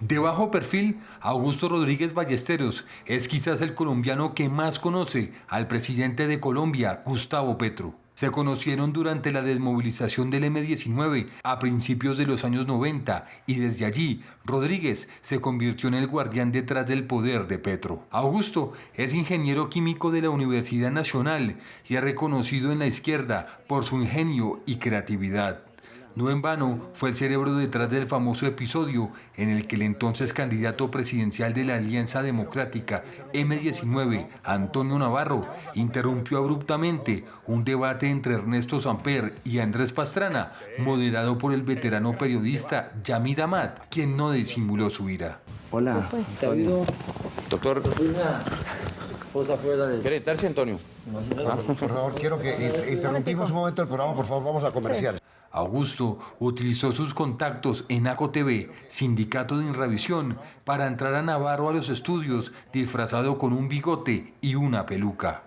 De bajo perfil, Augusto Rodríguez Ballesteros es quizás el colombiano que más conoce al presidente de Colombia, Gustavo Petro. Se conocieron durante la desmovilización del M-19 a principios de los años 90 y desde allí Rodríguez se convirtió en el guardián detrás del poder de Petro. Augusto es ingeniero químico de la Universidad Nacional y es reconocido en la izquierda por su ingenio y creatividad. No en vano fue el cerebro detrás del famoso episodio en el que el entonces candidato presidencial de la Alianza Democrática M-19, Antonio Navarro, interrumpió abruptamente un debate entre Ernesto Samper y Andrés Pastrana, moderado por el veterano periodista Yamid Amad, quien no disimuló su ira. Hola, Antonio. Doctor, ¿quiere sentarse, Antonio? Por favor, quiero que interrumpimos un momento el programa, por favor, vamos a comerciales. Augusto utilizó sus contactos en ACO TV, sindicato de Inravisión, para entrar a Navarro a los estudios disfrazado con un bigote y una peluca.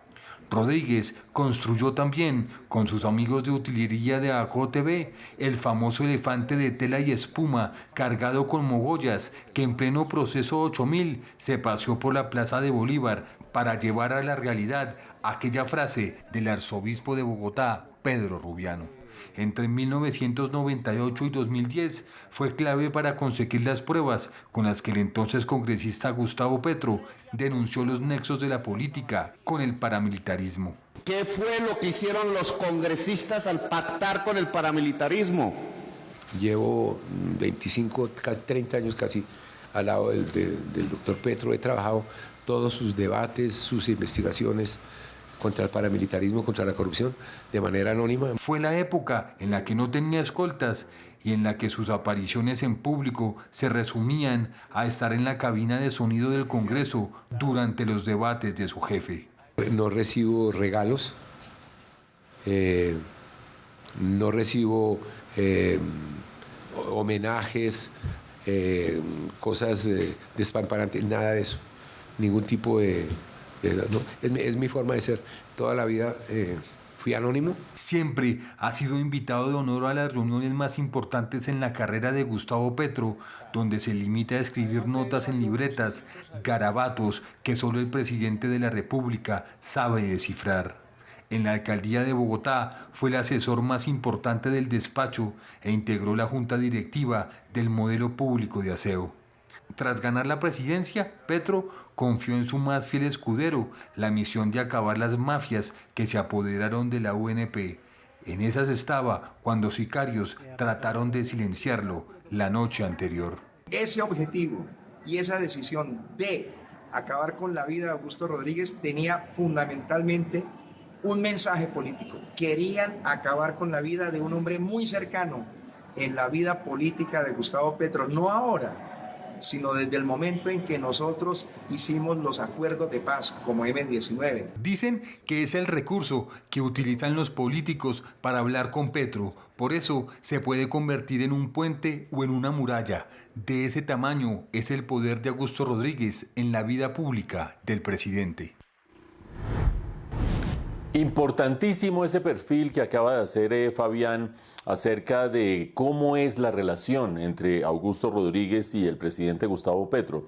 Rodríguez construyó también, con sus amigos de utilería de ACO TV, el famoso elefante de tela y espuma cargado con mogollas que en pleno proceso 8000 se paseó por la Plaza de Bolívar para llevar a la realidad aquella frase del arzobispo de Bogotá, Pedro Rubiano. Entre 1998 y 2010 fue clave para conseguir las pruebas con las que el entonces congresista Gustavo Petro denunció los nexos de la política con el paramilitarismo. ¿Qué fue lo que hicieron los congresistas al pactar con el paramilitarismo? Llevo 25, casi 30 años casi al lado del doctor Petro. He trabajado todos sus debates, sus investigaciones contra el paramilitarismo, contra la corrupción, de manera anónima. Fue la época en la que no tenía escoltas y en la que sus apariciones en público se resumían a estar en la cabina de sonido del Congreso durante los debates de su jefe. No recibo regalos, no recibo homenajes, cosas despampanantes, nada de eso, ningún tipo de... No, es mi forma de ser. Toda la vida fui anónimo. Siempre ha sido invitado de honor a las reuniones más importantes en la carrera de Gustavo Petro, donde se limita a escribir notas en libretas, garabatos que solo el presidente de la República sabe descifrar. En la alcaldía de Bogotá fue el asesor más importante del despacho e integró la junta directiva del modelo público de aseo. Tras ganar la presidencia, Petro confió en su más fiel escudero, la misión de acabar las mafias que se apoderaron de la UNP. En esas estaba cuando sicarios trataron de silenciarlo la noche anterior. Ese objetivo y esa decisión de acabar con la vida de Augusto Rodríguez tenía fundamentalmente un mensaje político. Querían acabar con la vida de un hombre muy cercano en la vida política de Gustavo Petro, no ahora, sino desde el momento en que nosotros hicimos los acuerdos de paz como M-19. Dicen que es el recurso que utilizan los políticos para hablar con Petro. Por eso se puede convertir en un puente o en una muralla. De ese tamaño es el poder de Augusto Rodríguez en la vida pública del presidente. Importantísimo ese perfil que acaba de hacer Fabián acerca de cómo es la relación entre Augusto Rodríguez y el presidente Gustavo Petro.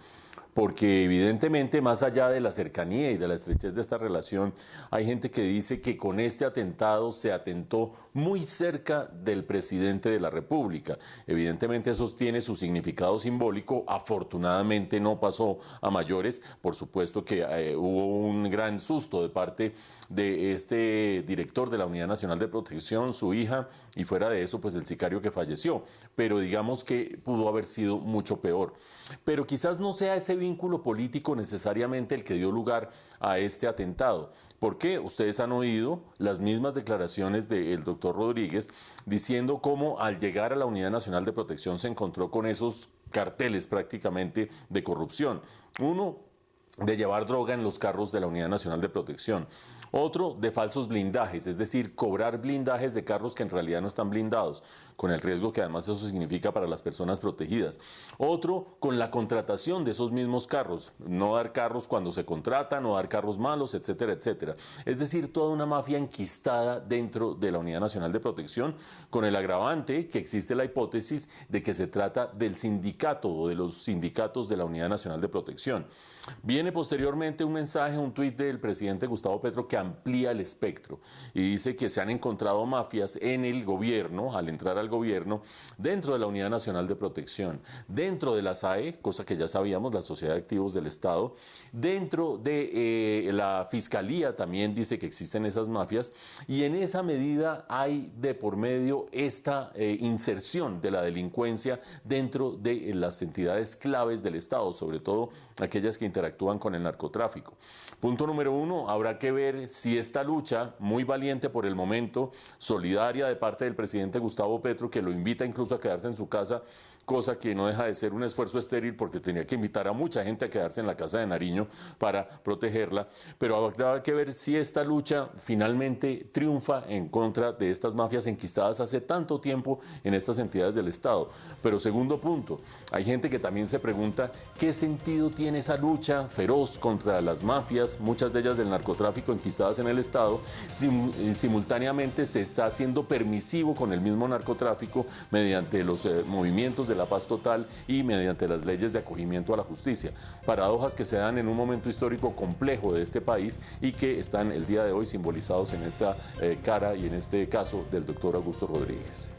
Porque evidentemente, más allá de la cercanía y de la estrechez de esta relación, hay gente que dice que con este atentado se atentó muy cerca del presidente de la República. Evidentemente eso tiene su significado simbólico, afortunadamente no pasó a mayores, por supuesto que hubo un gran susto de parte de este director de la Unidad Nacional de Protección, su hija, y fuera de eso, pues el sicario que falleció, pero digamos que pudo haber sido mucho peor. Pero quizás no sea ese vínculo político necesariamente el que dio lugar a este atentado. ¿Por qué? Ustedes han oído las mismas declaraciones del doctor Rodríguez diciendo cómo al llegar a la Unidad Nacional de Protección se encontró con esos carteles prácticamente de corrupción. Uno, de llevar droga en los carros de la Unidad Nacional de Protección. Otro, de falsos blindajes, es decir, cobrar blindajes de carros que en realidad no están blindados. con el riesgo que además eso significa para las personas protegidas. Otro, con la contratación de esos mismos carros, no dar carros cuando se contratan, no dar carros malos, etcétera, etcétera. Es decir, toda una mafia enquistada dentro de la Unidad Nacional de Protección, con el agravante que existe la hipótesis de que se trata del sindicato o de los sindicatos de la Unidad Nacional de Protección. Viene posteriormente un mensaje, un tuit del presidente Gustavo Petro que amplía el espectro y dice que se han encontrado mafias en el gobierno, al entrar al gobierno, dentro de la Unidad Nacional de Protección, dentro de la SAE, cosa que ya sabíamos, la Sociedad de Activos del Estado, dentro de la Fiscalía también dice que existen esas mafias, y en esa medida hay de por medio esta inserción de la delincuencia dentro de las entidades claves del Estado, sobre todo aquellas que interactúan con el narcotráfico. Punto número 1, habrá que ver si esta lucha, muy valiente por el momento, solidaria de parte del presidente Gustavo Petro, que lo invita incluso a quedarse en su casa, cosa que no deja de ser un esfuerzo estéril porque tenía que invitar a mucha gente a quedarse en la casa de Nariño para protegerla, pero habrá que ver si esta lucha finalmente triunfa en contra de estas mafias enquistadas hace tanto tiempo en estas entidades del Estado. Pero segundo punto, hay gente que también se pregunta qué sentido tiene esa lucha feroz contra las mafias, muchas de ellas del narcotráfico enquistadas en el Estado, simultáneamente se está haciendo permisivo con el mismo narcotráfico mediante los movimientos de la paz total y mediante las leyes de acogimiento a la justicia. Paradojas que se dan en un momento histórico complejo de este país y que están el día de hoy simbolizados en esta cara y en este caso del doctor Augusto Rodríguez.